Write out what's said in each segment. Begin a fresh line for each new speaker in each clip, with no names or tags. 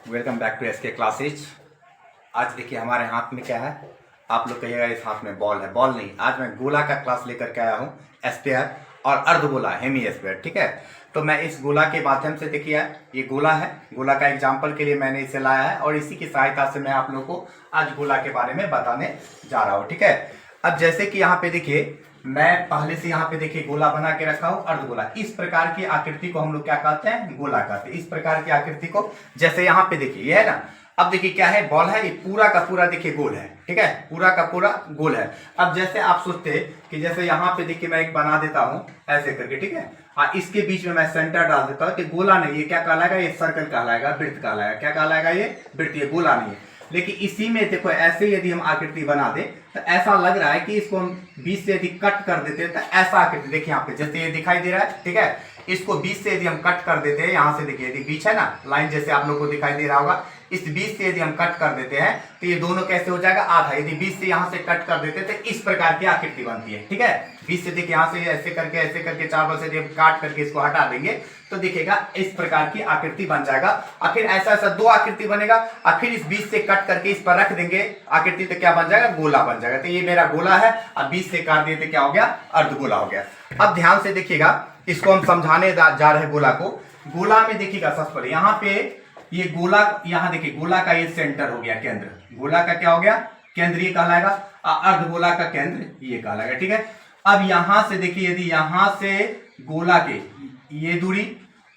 Welcome back to SK classes. आज देखिए हमारे हाथ में क्या है। आप लोग कहिएगा इस हाथ में बॉल है, बॉल नहीं। आज मैं गोला का क्लास लेकर के आया हूँ, स्पेयर और अर्धगोला, हेमी स्पेयर। ठीक है, तो मैं इस गोला के माध्यम से देखिए ये गोला है, गोला का एग्जाम्पल के लिए मैंने इसे लाया है और इसी की सहायता से मैं आप लोग को आज गोला के बारे में बताने जा रहा हूँ। ठीक है, अब जैसे कि यहाँ पे देखिए मैं पहले से यहाँ पे देखिए गोला बना के रखा हूं, अर्धगोला। इस प्रकार की आकृति को हम लोग क्या कहते हैं, गोला कहते हैं। इस प्रकार की आकृति को जैसे यहाँ पे देखिए ये है ना। अब देखिए क्या है, बॉल है, ये पूरा का पूरा देखिए गोल है। ठीक है, पूरा का पूरा गोल है। अब जैसे आप सोचते हैं कि जैसे यहाँ पे देखिए मैं एक बना देता हूँ ऐसे करके, ठीक है, और इसके बीच में मैं सेंटर डाल देता हूँ कि गोला नहीं, ये क्या कहलाएगा, ये सर्कल कहलाएगा, वृत्त कहलाएगा। क्या कहलाएगा, ये वृत्त, ये गोला नहीं है। लेकिन इसी में देखो ऐसे यदि हम आकृति बना दें तो ऐसा लग रहा है कि इसको हम बीच से यदि कट कर देते हैं तो ऐसा आकृति देखिए यहाँ पे जैसे ये दिखाई दे रहा है। ठीक है, इसको बीच से यदि हम कट कर देते हैं, यहाँ से देखिए यदि बीच है ना लाइन, जैसे आप लोगों को दिखाई दे रहा होगा, इस बीच से यदि हम कट कर देते हैं तो ये दोनों कैसे हो जाएगा, आधा। यदि बीच से यहाँ से कट कर देते हैं तो इस प्रकार की आकृति बनती है। ठीक है, बीच से देखिए यहाँ से ऐसे करके चार बल से जब काट करके इसको हटा देंगे तो दिखेगा इस प्रकार की आकृति बन जाएगा। और फिर ऐसा ऐसा दो आकृति बनेगा और फिर इस बीच से कट करके इस पर रख देंगे आकृति, तो क्या बन जाएगा, गोला बन जाएगा। तो ये मेरा गोला है, अब बीच से काट दिए तो क्या हो गया, अर्धगोला हो गया। अब ध्यान से देखिएगा, इसको हम समझाने जा रहे गोला को। गोला में देखिएगा सबसे पहले यहाँ पे ये गोला, यहाँ देखिए गोला का ये सेंटर हो गया, केंद्र। गोला का क्या हो गया, केंद्र ये कहलाएगा, अर्धगोला का केंद्र ये कहलाएगा। ठीक है, अब यहां से देखिए यदि यहां से गोला के ये दूरी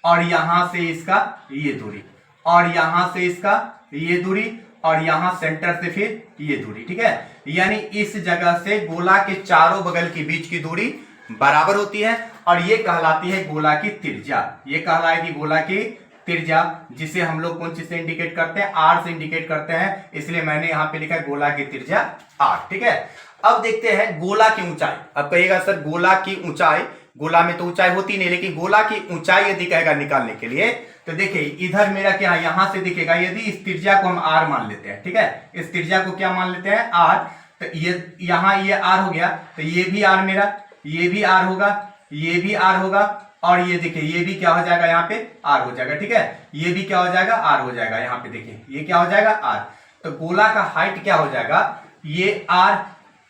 और यहां से इसका ये दूरी और यहां से इसका ये दूरी और यहां सेंटर से फिर ये दूरी, ठीक है, यानी इस जगह से गोला के चारों बगल के बीच की दूरी बराबर होती है और ये कहलाती है गोला की त्रिज्या। ये कहलाएगी गोला की त्रिज्या, जिसे हम लोग कौन चीज से इंडिकेट करते हैं, आर से इंडिकेट करते हैं, इसलिए मैंने यहां पे लिखा है गोला की त्रिज्या आर। ठीक है, अब देखते हैं गोला की ऊंचाई। अब कहिएगा सर गोला की ऊंचाई, गोला में तो ऊंचाई होती नहीं, लेकिन गोला की ऊंचाई यदि कहेगा निकालने के लिए तो देखिए इधर मेरा क्या, यहां से दिखेगा, यदि इस त्रिज्या को हम आर मान लेते हैं, ठीक है, इस त्रिज्या को क्या मान लेते हैं, आर, तो ये यहां ये आर हो गया, तो ये भी आर मेरा, ये भी आर होगा, ये भी आर होगा और ये देखिए ये भी क्या हो जाएगा, यहाँ पे आर हो जाएगा। ठीक है, ये भी क्या हो जाएगा, आर हो जाएगा। यहाँ पे देखिए ये क्या हो जाएगा, आर। तो गोला का हाइट क्या हो जाएगा, ये आर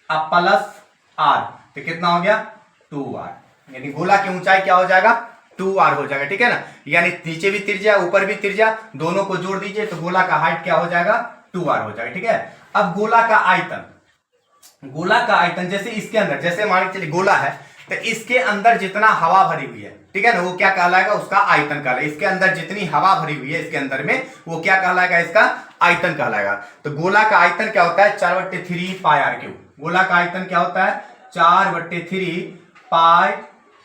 प्लस आर, तो कितना हो गया, 2r, यानी गोला की ऊंचाई क्या हो जाएगा, 2r हो जाएगा। ठीक है ना, यानी नीचे भी त्रिज्या ऊपर भी त्रिज्या, दोनों को जोड़ दीजिए तो गोला का हाइट क्या हो जाएगा, 2r हो जाएगा। ठीक है, अब गोला का आयतन, गोला का आयतन जैसे इसके अंदर, जैसे मान के चलिए गोला है तो इसके अंदर जितना हवा भरी हुई है, ठीक है ना, वो क्या कहलाएगा, उसका आयतन कहलाएगा। इसके अंदर जितनी हवा भरी हुई है इसके अंदर में, वो क्या कहलाएगा, इसका आयतन कहलाएगा। तो गोला का आयतन क्या होता है, 4/3 पाई आर क्यूब। गोला का आयतन क्या होता है, 4/3 pi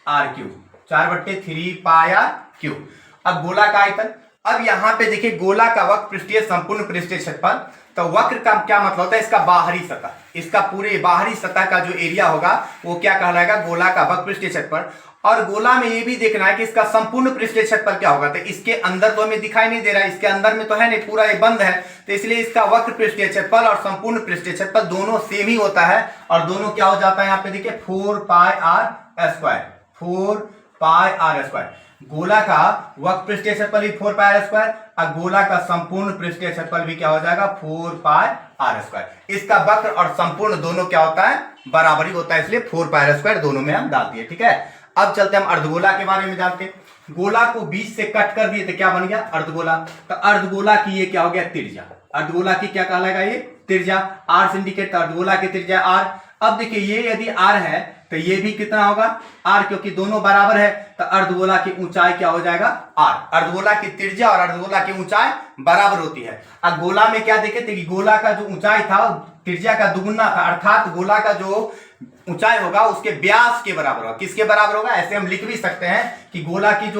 r cube, 4/3 pi r cube. अब गोला का आयतन, अब यहां पे देखिए गोला का वक्र पृष्ठीय संपूर्ण पृष्ठीय क्षेत्रफल, तो वक्र का क्या मतलब होता है, इसका बाहरी सतह, इसका पूरे बाहरी सतह का जो एरिया होगा वो क्या कहलाएगा, गोला का वक्र पृष्ठीय क्षेत्रफल। और गोला में ये भी देखना है कि इसका संपूर्ण पृष्ठीय क्षेत्रफल क्या होगा, तो इसके अंदर तो हमें दिखाई नहीं दे रहा है, इसके अंदर में तो है नहीं, पूरा ये बंद है, तो इसलिए इसका वक्र पृष्ठीय क्षेत्रफल और संपूर्ण पृष्ठीय क्षेत्रफल दोनों सेम ही होता है और दोनों क्या हो जाता है, यहाँ पे देखिए 4 pi r square, 4 pi r square. गोला का वक्र पृष्ठीय क्षेत्रफल भी 4 पाई आर स्क्वायर और गोला का संपूर्ण पृष्ठीय क्षेत्रफल भी क्या हो जाएगा, 4 पाई आर स्क्वायर। इसका वक्र और संपूर्ण दोनों क्या होता है, बराबरी होता है, इसलिए 4 पाई आर स्क्वायर दोनों में हम डाल दिए। ठीक है, अब चलते हम अर्धगोला के बारे में जानते हैं। गोला को बीच से कट कर दिए तो क्या बन गया, अर्धगोला। तो अर्धगोला की ये क्या हो गया, त्रिज्या। अर्धगोला की क्या कहलाएगा, ये त्रिज्या, आर से इंडिकेट, अर्धगोला की त्रिज्या आर। अब देखिए ये यदि आर है तो ये भी कितना होगा, आर, क्योंकि दोनों बराबर है, तो अर्धगोला की ऊंचाई क्या हो जाएगा, आर। अर्धगोला की त्रिज्या और अर्धगोला की ऊंचाई बराबर होती है। अब गोला में क्या देखे थे कि गोला का जो ऊंचाई था त्रिज्या का दुगुना था, अर्थात गोला का जो ऊंचाई होगा उसके व्यास के बराबर होगा। किसके बराबर होगा, ऐसे हम लिख भी सकते हैं कि गोला की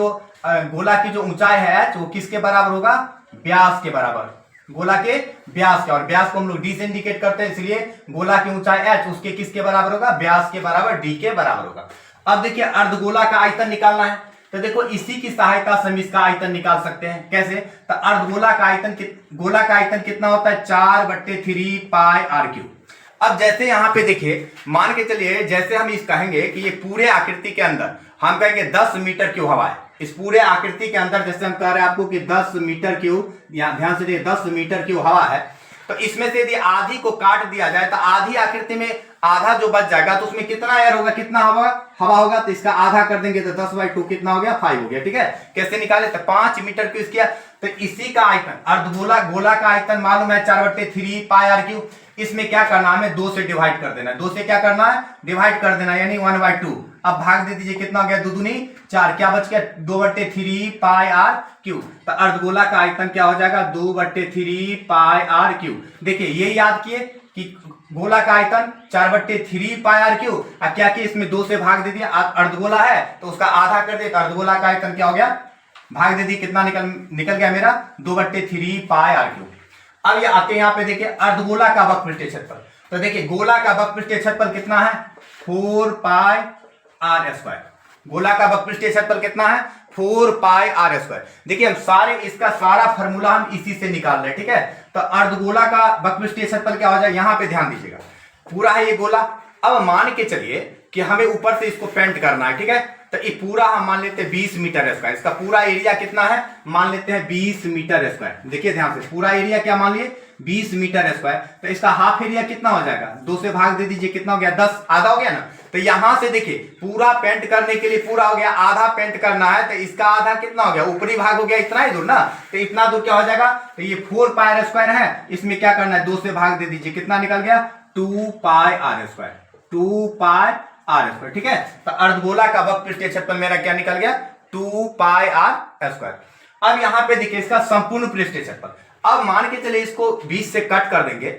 जो ऊंचाई है वो किसके बराबर होगा, व्यास के बराबर, गोला के व्यास के, और व्यास को हम लोग डी से इंडिकेट करते हैं, इसलिए गोला की ऊंचाई h उसके किसके बराबर होगा, व्यास के बराबर, डी के बराबर होगा। अब देखिए अर्धगोला का आयतन निकालना है, तो देखो इसी की सहायता से हम इसका आयतन निकाल सकते हैं। कैसे, तो अर्धगोला का आयतन, गोला का आयतन कितना होता है, 4/3 पाई आर क्यूब। अब जैसे यहाँ पे देखिए मान के चलिए, जैसे हम इस कहेंगे कि ये पूरे आकृति के अंदर हम कहेंगे 10 मीटर क्यूब हवा है, इस पूरे आकृति के अंदर जैसे हम कह रहे हैं आपको कि 10 मीटर क्यूब, यहाँ ध्यान से देखिए 10 मीटर क्यूब हवा है, तो इसमें से यदि आधी को काट दिया जाए तो आधी आकृति में आधा जो बच जाएगा तो उसमें कितना एयर होगा, कितना हवा होगा, तो इसका आधा कर देंगे तो 10/2 कितना हो गया, 5 हो गया। ठीक है, कैसे निकाले, तो 5 मीटर क्यूब किया, तो इसी का आयतन अर्धगोला गोला का आयतन मालूम है 4/3 पाई आर क्यूब। इसमें क्या करना है, हमें 2 से डिवाइड कर देना है, 2 से क्या करना है, डिवाइड कर देना, यानी 1/2। अब भाग दे दीजिए, कितना हो गया, 2 दूनी 4, क्या बच गया, 2/3 पाई आर क्यूब। तो अर्धगोला का आयतन क्या हो जाएगा, 2/3 पाई आर क्यूब। देखिए ये याद किए कि गोला का आयतन 4/3 पाई आर क्यूब, अब क्या किए इसमें 2 से भाग दे दिया, अर्धगोला है तो उसका आधा कर दिया, तो अर्धगोला का आयतन क्या हो गया, भाग दे दी, कितना निकल गया मेरा, 2/3 पाई आर क्यूब। अब ये आते हैं यहाँ पे देखिए अर्धगोला का वक्रपृष्ठीय क्षेत्रफल, तो देखिए गोला का वक्रपृष्ठीय क्षेत्रफल कितना है, 4 पाई आर स्क्वायर। गोला का वक्रपृष्ठीय क्षेत्रफल कितना है, 4 पाई आर स्क्वायर। देखिए हम सारे इसका सारा फॉर्मूला हम इसी से निकाल रहे हैं। ठीक है, तो अर्धगोला का वक्रपृष्ठीय क्षेत्रफल क्या हो जाए, यहां पे ध्यान दीजिएगा, पूरा है ये गोला। अब मान के चलिए कि हमें ऊपर से इसको पेंट करना है। ठीक है, तो ये पूरा हम मान लेते हैं 20 मीटर स्क्वायर, इसका पूरा एरिया कितना है, मान लेते हैं 20 मीटर स्क्वायर। देखिए ध्यान से, पूरा एरिया क्या मान लिए, 20 मीटर स्क्वायर, तो इसका हाफ एरिया कितना हो जाएगा, 2 से भाग दे दीजिए, कितना हो गया, 10, आधा हो गया ना। तो यहां से देखिए पूरा पेंट करने के लिए पूरा हो गया, आधा पेंट करना है तो इसका आधा कितना हो गया, ऊपरी भाग हो गया इतना ही दूर ना, तो इतना दूर क्या हो जाएगा, तो ये 4 पाई आर स्क्वायर है, इसमें क्या करना है, 2 से भाग दे दीजिए, कितना निकल गया, 2 pi r square, 2 pi r square. ठीक है, तो अर्धगोला का वक्रपृष्ठीय क्षेत्रफल मेरा क्या निकल गया, 2 पाई आर स्क्वायर। अब यहां पे देखिए इसका संपूर्ण पृष्ठीय क्षेत्रफल, अब मान के चलिए इसको 20 से कट कर देंगे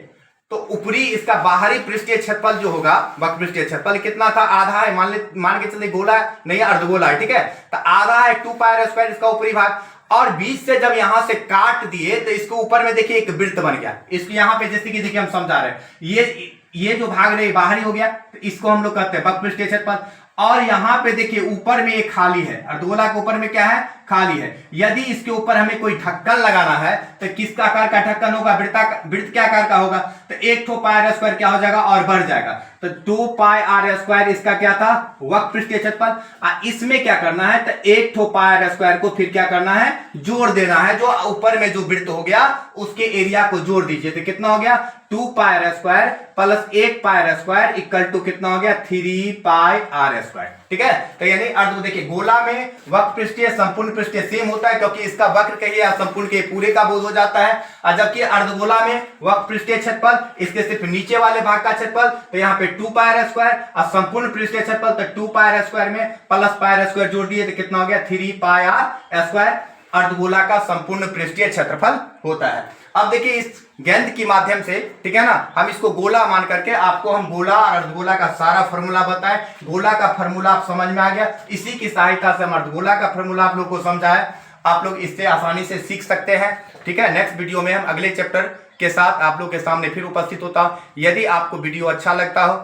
तो ऊपरी इसका बाहरी पृष्ठीय क्षेत्रफल जो होगा, वक्रपृष्ठीय क्षेत्रफल कितना था, आधा है, मान के चलिए गोला नहीं अर्धगोला है। ठीक है, तो आधा है 2 पाई आर स्क्वायर इसका ऊपरी भाग, और 20 से जब यहां से काट दिए तो इसको ऊपर में देखिए एक वृत्त बन गया। इसको यहां पे जैसे कि देखिए हम समझा रहे हैं, ये जो भाग रहे बाहरी हो गया, तो इसको हम लोग कहते हैं वक्रपृष्ठीय क्षेत्रफल। और यहां पे देखिए ऊपर में एक खाली है, अर्धगोला के ऊपर में क्या है, खाली है। यदि इसके ऊपर हमें कोई ढक्कन लगाना है तो किस आकार का ढक्कन होगा, वृत्त क्या आकार का होगा, तो 1 पाई आर स्क्वायर क्या हो जाएगा और बढ़ जाएगा, तो 2 पाई आर स्क्वायर इसका क्या था, वक्रपृष्ठीय क्षेत्रफल। इसमें क्या करना है, तो 1 पाई आर स्क्वायर को फिर क्या करना है, जोड़ देना है, जो ऊपर में जो वृत्त हो गया उसके एरिया को जोड़ दीजिए, तो कितना हो गया, 2 pi r square plus 1 pi r square equal to कितना हो गया, 3 पाई आर स्क्वायर। ठीक है, तो यानी अर्ध देखिए गोला में वक्रपृष्ठीय संपूर्ण पृष्ठीय सेम होता है, क्योंकि इसका वक्र कहिए या संपूर्ण के पूरे का बोध हो जाता है, और जबकि अर्धगोला में वक्रपृष्ठीय क्षेत्रफल इसके सिर्फ नीचे वाले भाग का क्षेत्रफल, तो यहाँ पे 2 पाई आर स्क्वायर, और संपूर्ण पृष्ठीय क्षेत्रफल तो 2 पाई आर स्क्वायर में प्लस पाई आर स्क्वायर जोड़ दिए तो कितना हो गया, 3 पाई आर स्क्वायर अर्धगोला का संपूर्ण पृष्ठीय क्षेत्रफल होता है। अब देखिए इस गेंद की माध्यम से, ठीक है ना, हम इसको गोला मान करके आपको हम गोला और अर्धगोला का सारा फॉर्मूला बताएं। गोला का फॉर्मूला आप समझ में आ गया, इसी की सहायता से हम अर्धगोला का फॉर्मूला आप लोग को समझाए, आप लोग इससे आसानी से सीख सकते हैं। ठीक है, नेक्स्ट वीडियो में हम अगले चैप्टर के साथ आप लोग के सामने फिर उपस्थित होता हूं। यदि आपको वीडियो अच्छा लगता हो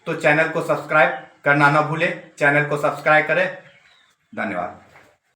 तो चैनल को सब्सक्राइब करना ना भूले, चैनल को सब्सक्राइब करें। धन्यवाद।